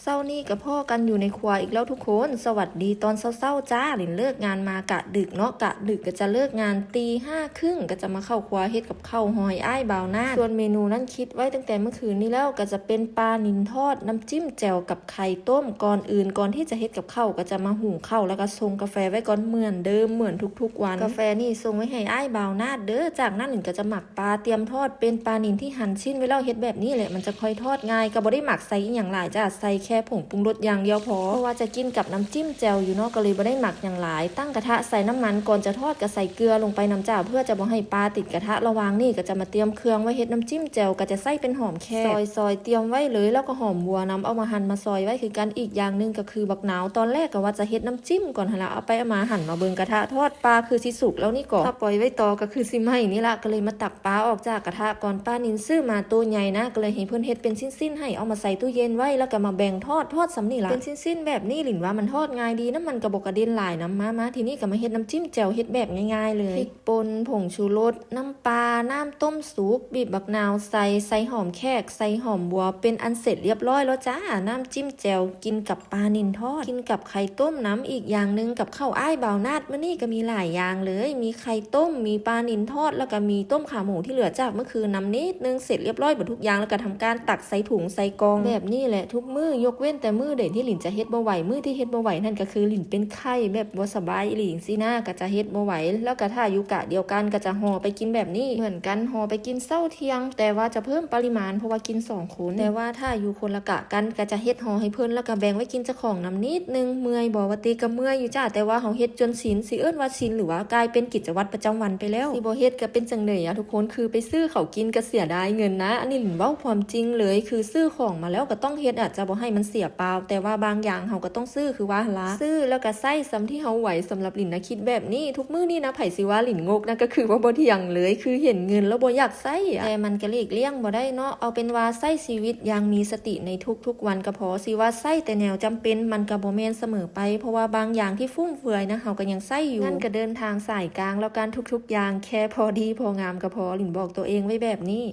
เศร้านี่กับพ่อกันอยู่ในครัวอีกแล้วทุกคนสวัสดีตอนเศร้าๆจ้าหลินเลิกงานมากะดึกเนาะกะดึกก็จะเลิกงานตี 5 ครึ่งก็จะมาเข้าครัวเฮ็ดกับข้าวหอยอ้ายบ่าวหน้าส่วนเมนูนั้นคิดไว้ตั้งแต่เมื่อคืนนี้แล้วก็จะเป็นปลานิลทอดน้ำจิ้มแจ่วกับไข่ต้มก่อนอื่นก่อนที่จะเฮ็ดกับข้าวก็จะมาหุงข้าวแล้วก็ชงกาแฟไว้ก่อนเหมือนเดิมเหมือนทุกๆวันกาแฟนี่ชงไว้ให้อ้ายบ่าวหน้าเด้อจากนั้นหลินก็จะหมักปลาเตรียมทอดเป็นปลานิลที่หั่นชิ้นไว้แล้วเฮ็ดแบบนี้แหละมันจะค่อยทอดง่ายก็บ่ได้หมักใส่อีหยังหลายจ้าใส่แค่ผงปรุงรสอย่างเดียวพอเพราะว่าจะกินกับน้ำจิ้มแจ่วอยู่เนาะก็เลยบ่ได้หมักอย่างหลายตั้งกระทะใส่น้ำมันก่อนจะทอดก็ใส่เกลือลงไปน้ำจ้าเพื่อจะบ่ให้ปลาติดกระทะระหว่างนี่ก็จะมาเตรียมเครื่องไว้เฮ็ดน้ำจิ้มแจ่วก็จะใส่เป็นหอมแค่ซอยเตรียมไว้เลยแล้วก็หอมบัวน้ำเอามาหั่นมาซอยไว้คือกันอีกอย่างนึงก็คือบักนาวตอนแรกก็ว่าจะเฮ็ดน้ำจิ้มก่อนหั่นละเอาไปเอามาหั่นมาเบิ่งกระทะทอดปลาคือสิสุกแล้วนี่ก่อนถ้าปล่อยไว้ต่อก็คือสิไหม้นี่ละก็เลยมาตักปลาออกจากกระทะก่อนป้านินซื้อมาตัวใหญ่นะก็เลยให้เพิ่นเฮ็ดเป็นชิ้นๆให้เอามาใส่ตู้เย็นไว้แล้วก็มาแบ่งทอดสำนี่ละเป็นชิ้นๆแบบนี้หลินว่ามันทอดง่ายดีน้ำมันกระบอกกระเด็นหลายน้ำมาทีนี้ก็มาเฮ็ดน้ำจิ้มแจ่วเฮ็ดแบบง่ายๆเลยพริกป่นผงชูรสน้ำปลาน้ำต้มสุกบีบบักนาวใส่หอมแขกใส่หอมบัวเป็นอันเสร็จเรียบร้อยแล้วจ้าน้ำจิ้มแจ่วกินกับปลานิลทอดกินกับไข่ต้มน้ำอีกอย่างนึงกับข้าวอ้ายบ่าวนาดมื้อนี้ก็มีหลายอย่างเลยมีไข่ต้มมีปลานิลทอดแล้วก็มีต้มขาหมูที่เหลือจากเมื่อคืนน้ำนิดนึงเสร็จเรียบร้อยหมดทุกอย่างแล้วก็ทำการตักใส่ถุงใส่กองแบบนี้แหละทุกมื้อยกเว้นแต่มื้อเด่นที่หลินจะเฮ็ดบ่ไหวมื้อที่เฮ็ดบ่ไหวนั่นก็คือหลินเป็นไข้แบบบ่สบายหลินสินะก็จะเฮ็ดบ่ไหวแล้วก็ถ้าอยู่กะเดียวกันก็จะห่อไปกินแบบนี้เหมือนกันห่อไปกินเช้าเที่ยงแต่ว่าจะเพิ่มปริมาณเพราะว่ากิน2 คนแต่ว่าถ้าอยู่คนละกะกันก็จะเฮ็ดห่อให้เพิ่นแล้วก็แบ่งไว้กินเจ้าของน้ำนิดนึงเมื่อยบ่ว่าติก็เมื่อยอยู่จ้าแต่ว่าเฮาเฮ็ดจนศีลสิเอิ้นว่าศีลหรือว่ากลายเป็นกิจวัตรประจำวันไปแล้วสิบ่เฮ็ดก็เป็นจังได๋ทุกคนคือไปซื้อเขากินก็เสียดายเงินนะอันนี้หลินเว้าความจริงเลยคือซื้อของมาแล้วก็ต้องเฮ็ดอาจจะบ่ให้มันเสียเปล่าแต่ว่าบางอย่างเฮาก็ต้องซื้อคือว่าละซื้อแล้วก็ใส่ซ้ำที่เฮาไหวสำหรับหลินนะคิดแบบนี้ทุกมื้อนี่นะไผสิว่าหลินงกนะก็คือว่าบ่เที่ยงเลยคือเห็นเงินแล้วบ่อยากใส่แต่มันก็หลีกเลี่ยงบ่ได้เนาะเอาเป็นว่าใส่ชีวิตอย่างมีสติในทุกๆวันก็พอสิว่าใส่แต่แนวจำเป็นมันก็บ่แม่นเสมอไปเพราะว่าบางอย่างที่ฟุ่มเฟือยนะเฮาก็ยังใส่อยู่งั้นก็เดินทางสายกลางแล้วกันทุกๆอย่างแค่พอดีพองามก็พอหลินบอกตัวเองไว้แบบนี้